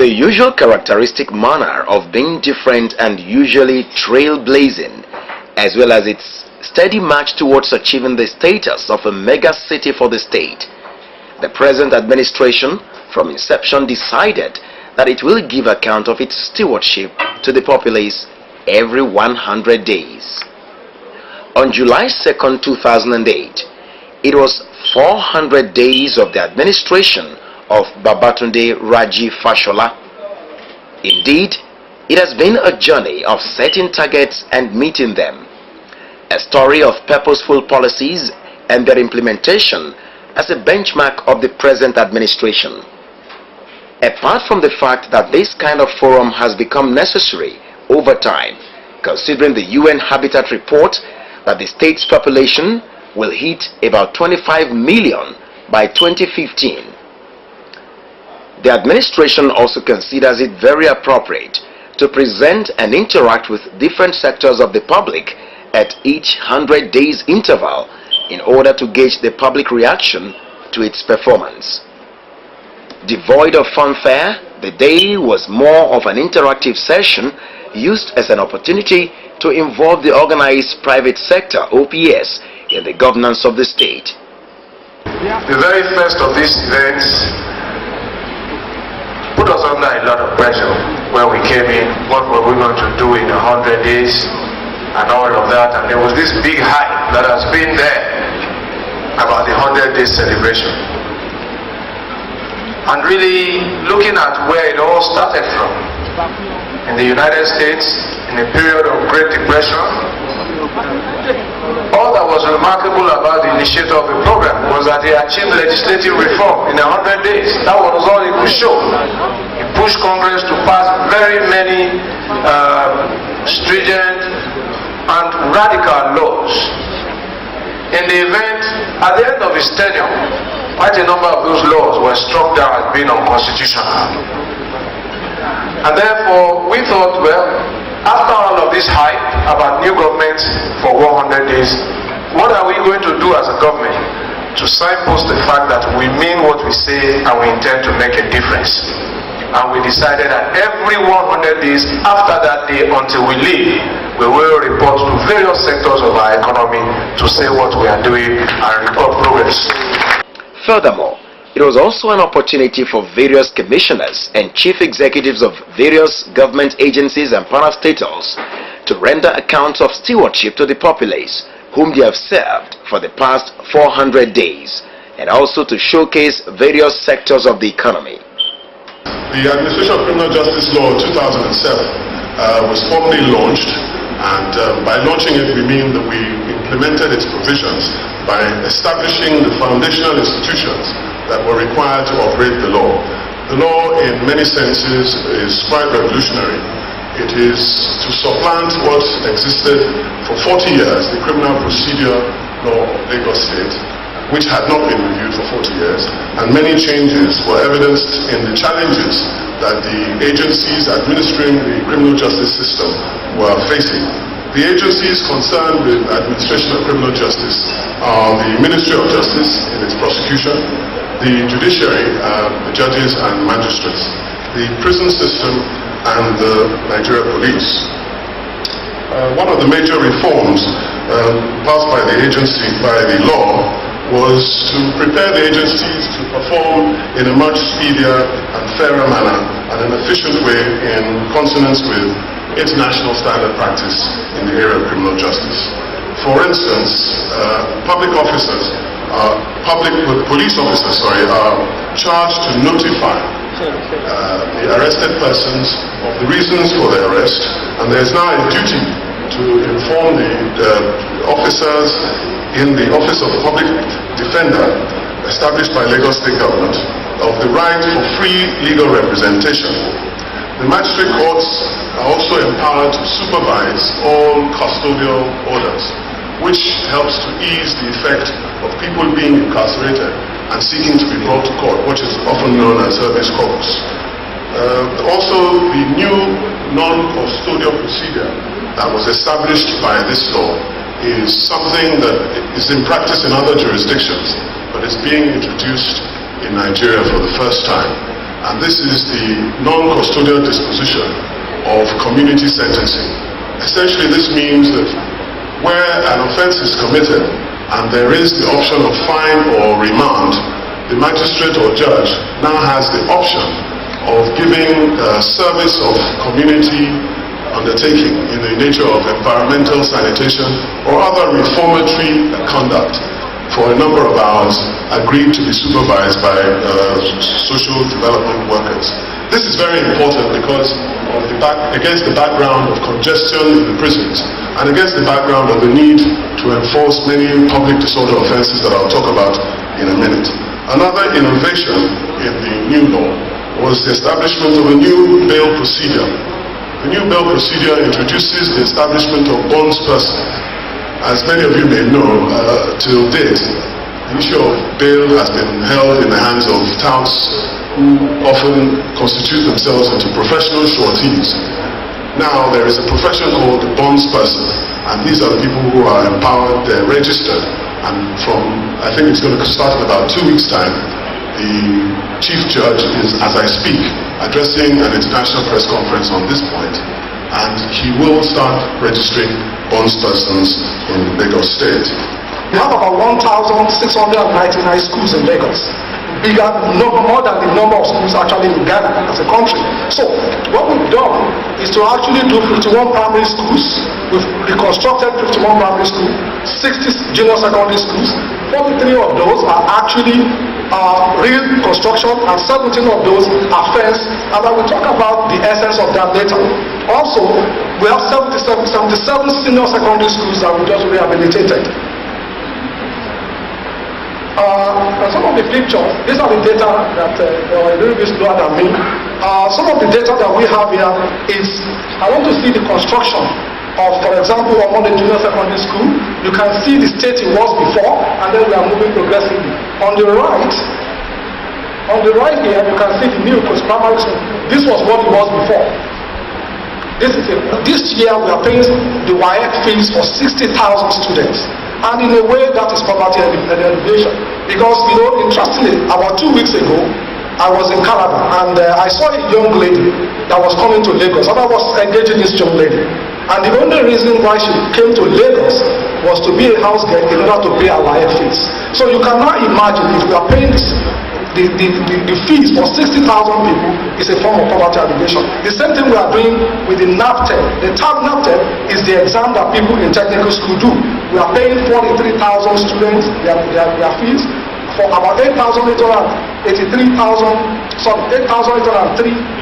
the usual characteristic manner of being different and usually trailblazing, as well as its steady march towards achieving the status of a mega city for the state, the present administration from inception decided that it will give account of its stewardship to the populace every 100 days. On July 2nd, 2008, it was 400 days of the administration of Babatunde Raji Fashola. Indeed, it has been a journey of setting targets and meeting them, a story of purposeful policies and their implementation as a benchmark of the present administration. Apart from the fact that this kind of forum has become necessary over time, considering the UN Habitat report that the state's population will hit about 25 million by 2015. The administration also considers it very appropriate to present and interact with different sectors of the public at each 100 days interval in order to gauge the public reaction to its performance. Devoid of fanfare, the day was more of an interactive session used as an opportunity to involve the organized private sector, OPS, in the governance of the state. The very first of these events put us under a lot of pressure when we came in. What were we going to do in 100 days and all of that, and there was this big hype that has been there about the 100-day celebration. And really looking at where it all started from. In the United States, in a period of Great Depression, all that was remarkable about the initiator of the program was that he achieved legislative reform in 100 days. That was all he could show. He pushed Congress to pass very many stringent and radical laws. In the event, at the end of his tenure, quite a number of those laws were struck down as being unconstitutional. And therefore, we thought, well, after all of this hype about new government for 100 days, what are we going to do as a government to signpost the fact that we mean what we say and we intend to make a difference? And we decided that every 100 days after that day until we leave, we will report to various sectors of our economy to say what we are doing and report progress. Furthermore, it was also an opportunity for various commissioners and chief executives of various government agencies and parastatals to render accounts of stewardship to the populace whom they have served for the past 400 days, and also to showcase various sectors of the economy. The Administration of Criminal Justice Law 2007 was formally launched, and by launching it we mean that we implemented its provisions by establishing the foundational institutions that were required to operate the law. The law in many senses is quite revolutionary. It is to supplant what existed for 40 years, the Criminal Procedure Law of Lagos State, which had not been reviewed for 40 years, and many changes were evidenced in the challenges that the agencies administering the criminal justice system were facing. The agencies concerned with administration of criminal justice are the Ministry of Justice in its prosecution, the judiciary, the judges and magistrates, the prison system and the Nigeria Police. One of the major reforms passed by the agency, by the law, was to prepare the agencies to perform in a much speedier and fairer manner and an efficient way in consonance with international standard practice in the area of criminal justice. For instance, police officers are charged to notify the arrested persons of the reasons for their arrest, and there is now a duty to inform the officers in the Office of the Public Defender, established by Lagos State Government, of the right for free legal representation. The magistrate courts are also empowered to supervise all custodial orders, which helps to ease the effect of people being incarcerated and seeking to be brought to court, which is often known as habeas corpus. Also, the new non-custodial procedure that was established by this law is something that is in practice in other jurisdictions, but is being introduced in Nigeria for the first time. and this is the non-custodial disposition of community sentencing. Essentially, this means that where an offense is committed and there is the option of fine or remand, the magistrate or judge now has the option of giving service of community undertaking in the nature of environmental sanitation or other reformatory conduct for a number of hours, agreed to be supervised by social development workers. This is very important because of against the background of congestion in the prisons and against the background of the need to enforce many public disorder offenses that I'll talk about in a minute. Another innovation in the new law was the establishment of a new bail procedure. The new bail procedure introduces the establishment of bondsperson. As many of you may know, till date, the issue of bail has been held in the hands of touts who often constitute themselves into professional sureties. Now there is a profession called the bondsperson, and these are the people who are empowered, they're registered, and from, I think it's going to start in about 2 weeks' time, the Chief Judge is, as I speak, addressing an international press conference on this point, and he will start registering bondspersons in Lagos State. We have about 1,699 schools in Lagos. More than the number of schools actually in Ghana as a country. So what we've done is to actually do 51 primary schools. We've reconstructed 51 primary schools, 60 junior secondary schools. 43 of those are actually real construction, and 17 of those are fenced, and I will talk about the essence of that later. Also, we have 77 senior secondary schools that we just rehabilitated. Some of the pictures, these are the data that are a little bit slower than me. Some of the data that we have here is, I want to see the construction of, for example, among the junior secondary school. You can see the state it was before, and then we are moving progressively. On the right here, you can see the new primary school. This was what it was before. This year we are paying the WAEC fees for 60,000 students. And in a way that is poverty alleviation. Because, you know, interestingly, about 2 weeks ago, I was in Calabar, and I saw a young lady that was coming to Lagos, and I was engaging this young lady. And the only reason why she came to Lagos was to be a house girl in order to pay her WAEC fees. So you cannot imagine if we are paying the fees for 60,000 people is a form of poverty alleviation. The same thing we are doing with the NAPTEP. The TAB NAPTEP is the exam that people in technical school do. We are paying 43,000 students their fees for about 8,803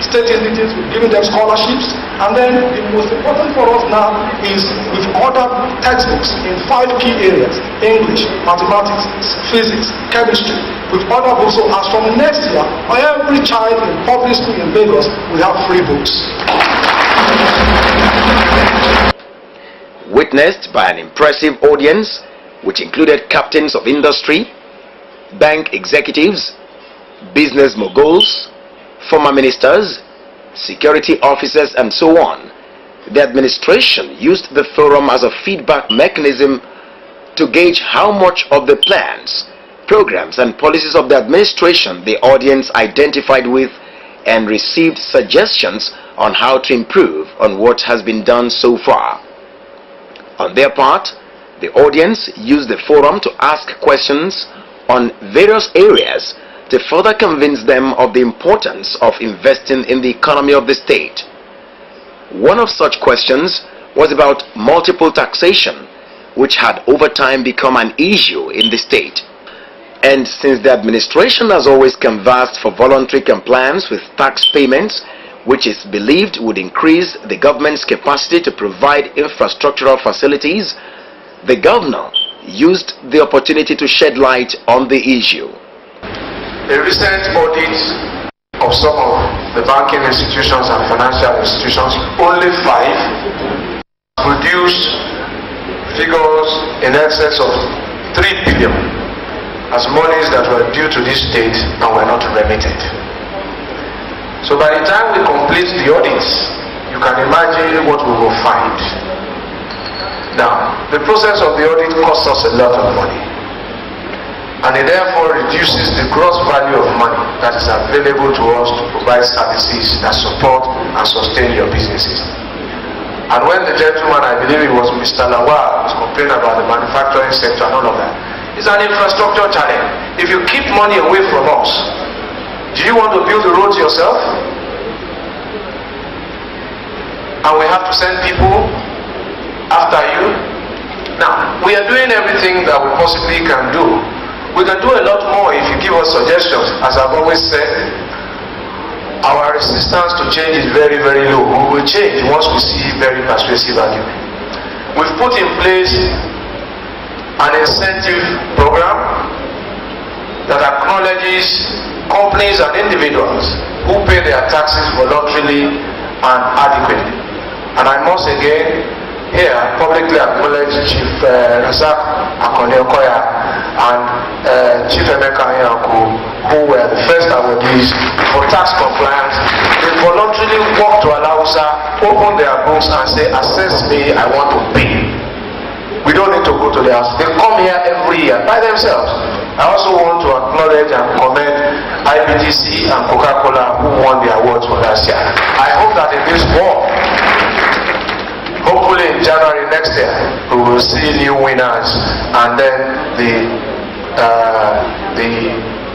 state entities. We're giving them scholarships. And then the most important for us now is we've ordered textbooks in 5 key areas: English, mathematics, physics, chemistry. We've ordered books, so as from next year, every child in public school in Lagos will have free books. Witnessed by an impressive audience, which included captains of industry, bank executives, business moguls, former ministers, security officers, and so on, the administration used the forum as a feedback mechanism to gauge how much of the plans, programs, and policies of the administration the audience identified with and received suggestions on how to improve on what has been done so far. On their part, the audience used the forum to ask questions on various areas to further convince them of the importance of investing in the economy of the state. One of such questions was about multiple taxation, which had over time become an issue in the state. And since the administration has always canvassed for voluntary compliance with tax payments, which is believed would increase the government's capacity to provide infrastructural facilities, the governor used the opportunity to shed light on the issue. A recent audit of some of the banking institutions and financial institutions, only 5, produced figures in excess of 3 billion as monies that were due to this state and were not remitted. So by the time we complete the audits, you can imagine what we will find. Now, the process of the audit costs us a lot of money. and it therefore reduces the gross value of money that is available to us to provide services that support and sustain your businesses. And when the gentleman, I believe it was Mr. Lawal, was complaining about the manufacturing sector and all of that, it's an infrastructure challenge. If you keep money away from us, do you want to build the roads yourself? And we have to send people after you? Now, we are doing everything that we possibly can do. We can do a lot more if you give us suggestions. As I've always said, our resistance to change is very, very low. We will change once we see very persuasive argument. We've put in place an incentive program that acknowledges companies and individuals who pay their taxes voluntarily and adequately. And I must again here publicly acknowledge Chief Razak Akone Okoya and Chief Emeka Anyanku, who were the first awardees for tax compliance. They voluntarily walked to Alausa, open their books and say, assess me, I want to pay. We don't need to go to the house. They come here every year by themselves. I also want to acknowledge and commend IBTC and Coca-Cola who won the awards for last year. I hope that in this war, hopefully in January next year, we will see new winners, and then the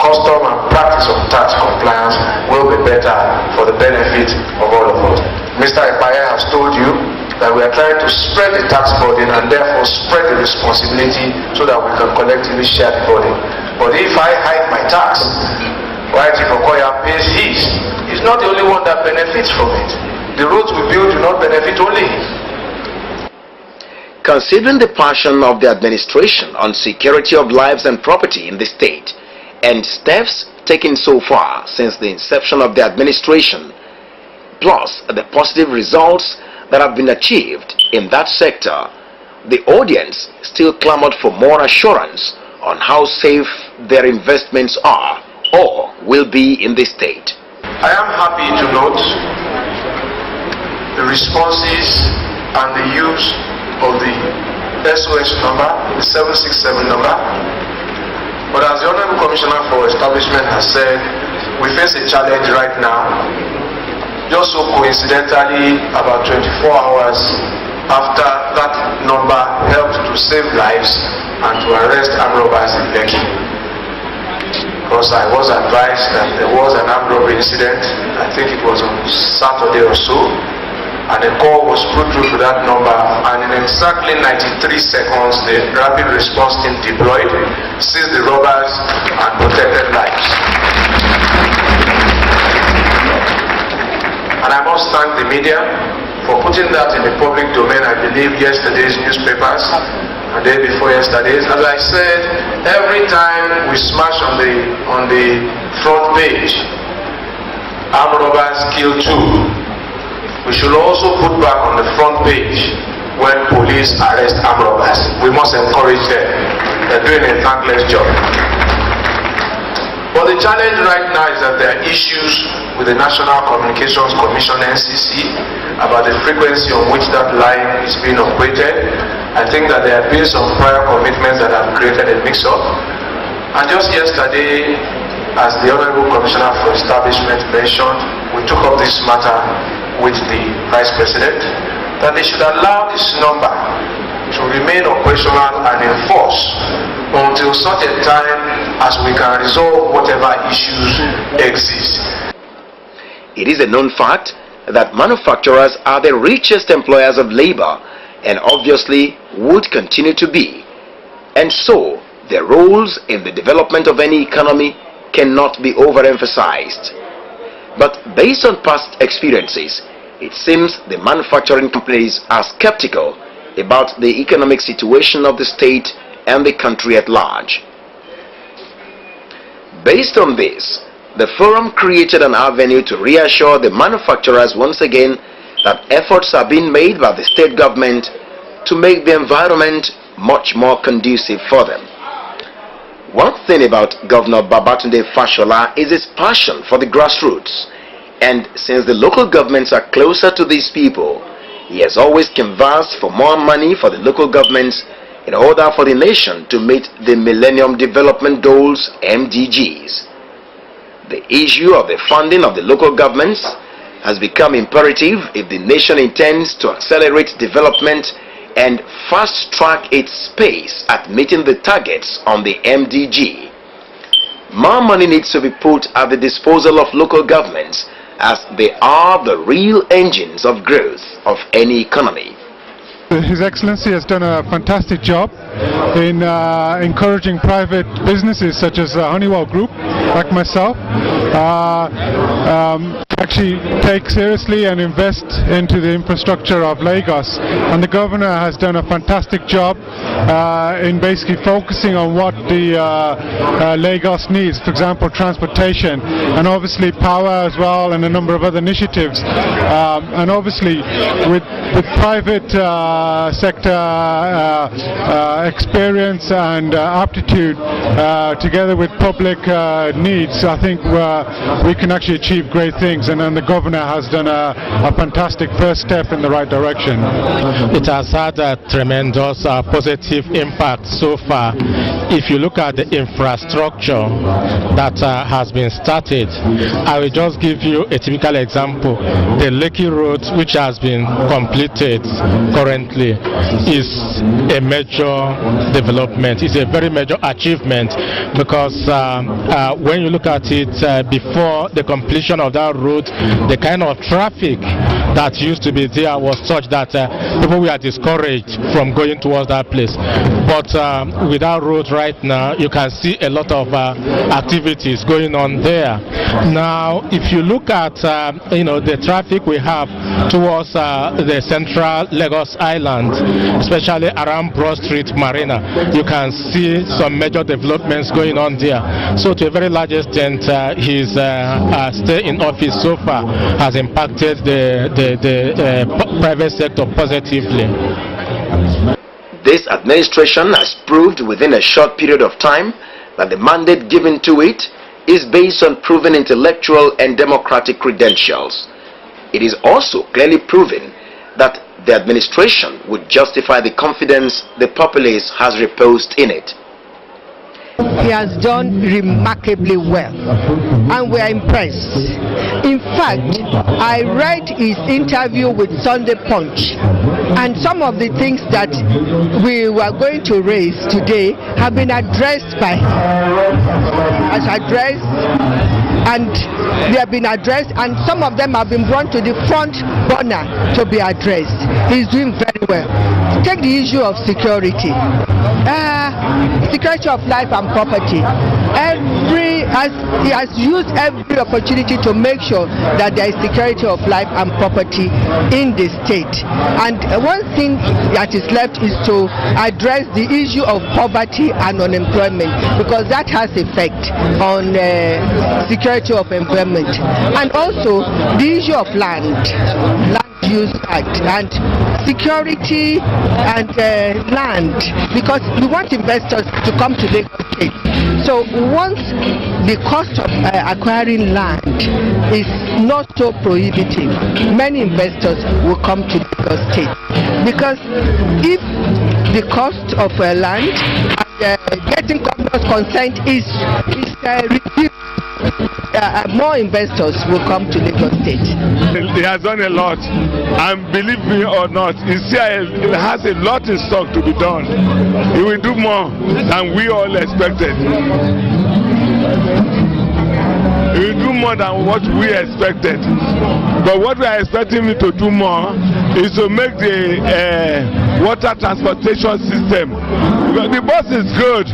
custom and practice of tax compliance will be better for the benefit of all of us. Mr. Epaye has told you that we are trying to spread the tax burden and therefore spread the responsibility so that we can collectively share the burden. But if I hike my tax, while Chief Okoya pays his, he's not the only one that benefits from it. The roads we build do not benefit only him. Considering the passion of the administration on security of lives and property in the state and steps taken so far since the inception of the administration, plus the positive results that have been achieved in that sector, the audience still clamored for more assurance on how safe their investments are or will be in the state. I am happy to note the responses and the use of the SOS number, the 767 number. But as the Honorable Commissioner for Establishment has said, we face a challenge right now. Just so coincidentally, about 24 hours after that number helped to save lives and to arrest armed robbers in Lekki. Because I was advised that there was an armed robbery incident, I think it was on Saturday or so, and a call was put through to that number, and in exactly 93 seconds the rapid response team deployed, seized the robbers and protected lives. And I must thank the media for putting that in the public domain. I believe yesterday's newspapers and the day before yesterday's. As I said, every time we smash on the front page, armed robbers kill 2. We should also put back on the front page when police arrest armed robbers. We must encourage them. They're doing a thankless job. But the challenge right now is that there are issues with the National Communications Commission, NCC, about the frequency on which that line is being operated. I think that there have been some prior commitments that have created a mix-up. And just yesterday, as the Honorable Commissioner for Establishment mentioned, we took up this matter with the Vice President, that they should allow this number to remain operational and enforced until such a time as we can resolve whatever issues exist. It is a known fact that manufacturers are the richest employers of labor and obviously would continue to be. And so, their roles in the development of any economy cannot be overemphasized. But based on past experiences, it seems the manufacturing companies are skeptical about the economic situation of the state and the country at large. Based on this, the forum created an avenue to reassure the manufacturers once again that efforts are being made by the state government to make the environment much more conducive for them. One thing about Governor Babatunde Fashola is his passion for the grassroots, and since the local governments are closer to these people, he has always canvassed for more money for the local governments in order for the nation to meet the Millennium Development Goals (MDGs. The issue of the funding of the local governments has become imperative if the nation intends to accelerate development and fast-track its pace at meeting the targets on the MDG. More money needs to be put at the disposal of local governments, as they are the real engines of growth of any economy. His Excellency has done a fantastic job in encouraging private businesses such as Honeywell Group, like myself, actually take seriously and invest into the infrastructure of Lagos. And the Governor has done a fantastic job in basically focusing on what the Lagos needs, for example, transportation, and obviously power as well, and a number of other initiatives. And obviously with private sector experience and aptitude together with public needs, I think we can actually achieve great things, and the Governor has done a fantastic first step in the right direction. It has had a tremendous positive impact so far. If you look at the infrastructure that has been started, I will just give you a typical example. The Lekki Road, which has been completed currently, is a major development. It's a very major achievement, because when you look at it, before the completion of that road, the kind of traffic that used to be there was such that people were discouraged from going towards that place. But with that road right now, you can see a lot of activities going on there. Now, if you look at the traffic we have towards the central Lagos Island, especially around Broad Street Marina, you can see some major developments going on there. So to a very large extent, his stay in office so far has impacted the private sector positively. This administration has proved within a short period of time that the mandate given to it is based on proven intellectual and democratic credentials. It is also clearly proven that the administration would justify the confidence the populace has reposed in it. He has done remarkably well, and we are impressed. In fact, I read his interview with Sunday Punch, and some of the things that we were going to raise today have been addressed by him. And they have been addressed, and some of them have been brought to the front burner to be addressed. He's doing very well. Take the issue of security. Security of life and property. He has used every opportunity to make sure that there is security of life and property in the state. And one thing that is left is to address the issue of poverty and unemployment, because that has effect on security of environment. And also the issue of land use act and security and land, because we want investors to come to Lagos State. So once the cost of acquiring land is not so prohibitive, many investors will come to Lagos State, because if the cost of land and getting government's consent is reduced, more investors will come to Lagos State. He has done a lot, and believe me or not, he has a lot in stock to be done. He will do more than we all expected. He will do more than what we expected. But what we are expecting him to do more is to make the water transportation system. Because the bus is good,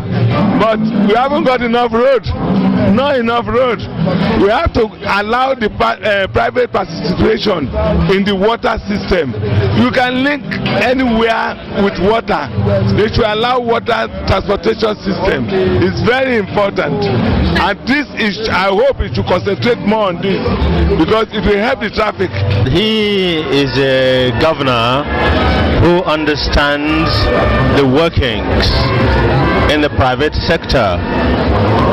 but we haven't got enough road. Not enough road. We have to allow the private participation in the water system. You can link anywhere with water. They should allow water transportation system. It's very important. And this is, I hope it should concentrate more on this, because it will help the traffic. He is a governor who understands the workings in the private sector.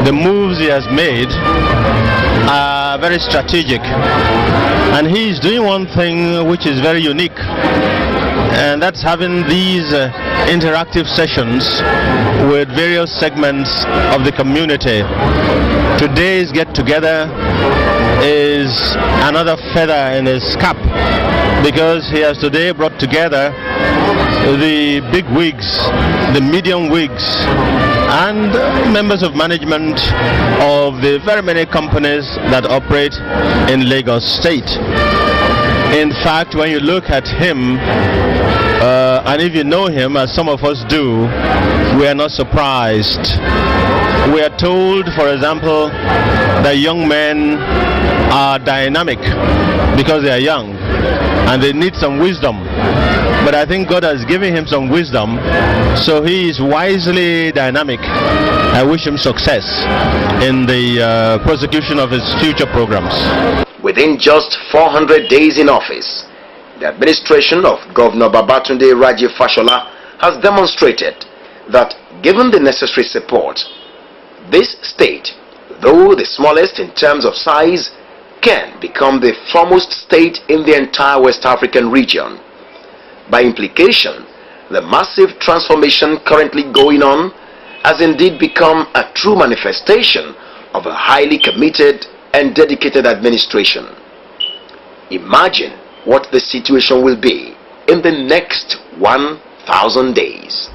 The moves he has made are very strategic, and he is doing one thing which is very unique. and that's having these interactive sessions with various segments of the community. Today's get-together is another feather in his cap, because he has today brought together the big wigs, the medium wigs, and members of management of the very many companies that operate in Lagos State. In fact, when you look at him, and if you know him, as some of us do, we are not surprised. We are told, for example, that young men are dynamic because they are young and they need some wisdom. But I think God has given him some wisdom, so he is wisely dynamic. I wish him success in the prosecution of his future programs. Within just 400 days in office, the administration of Governor Babatunde Raji Fashola has demonstrated that given the necessary support, this state, though the smallest in terms of size, can become the foremost state in the entire West African region. By implication, the massive transformation currently going on has indeed become a true manifestation of a highly committed and dedicated administration. Imagine what the situation will be in the next 1,000 days.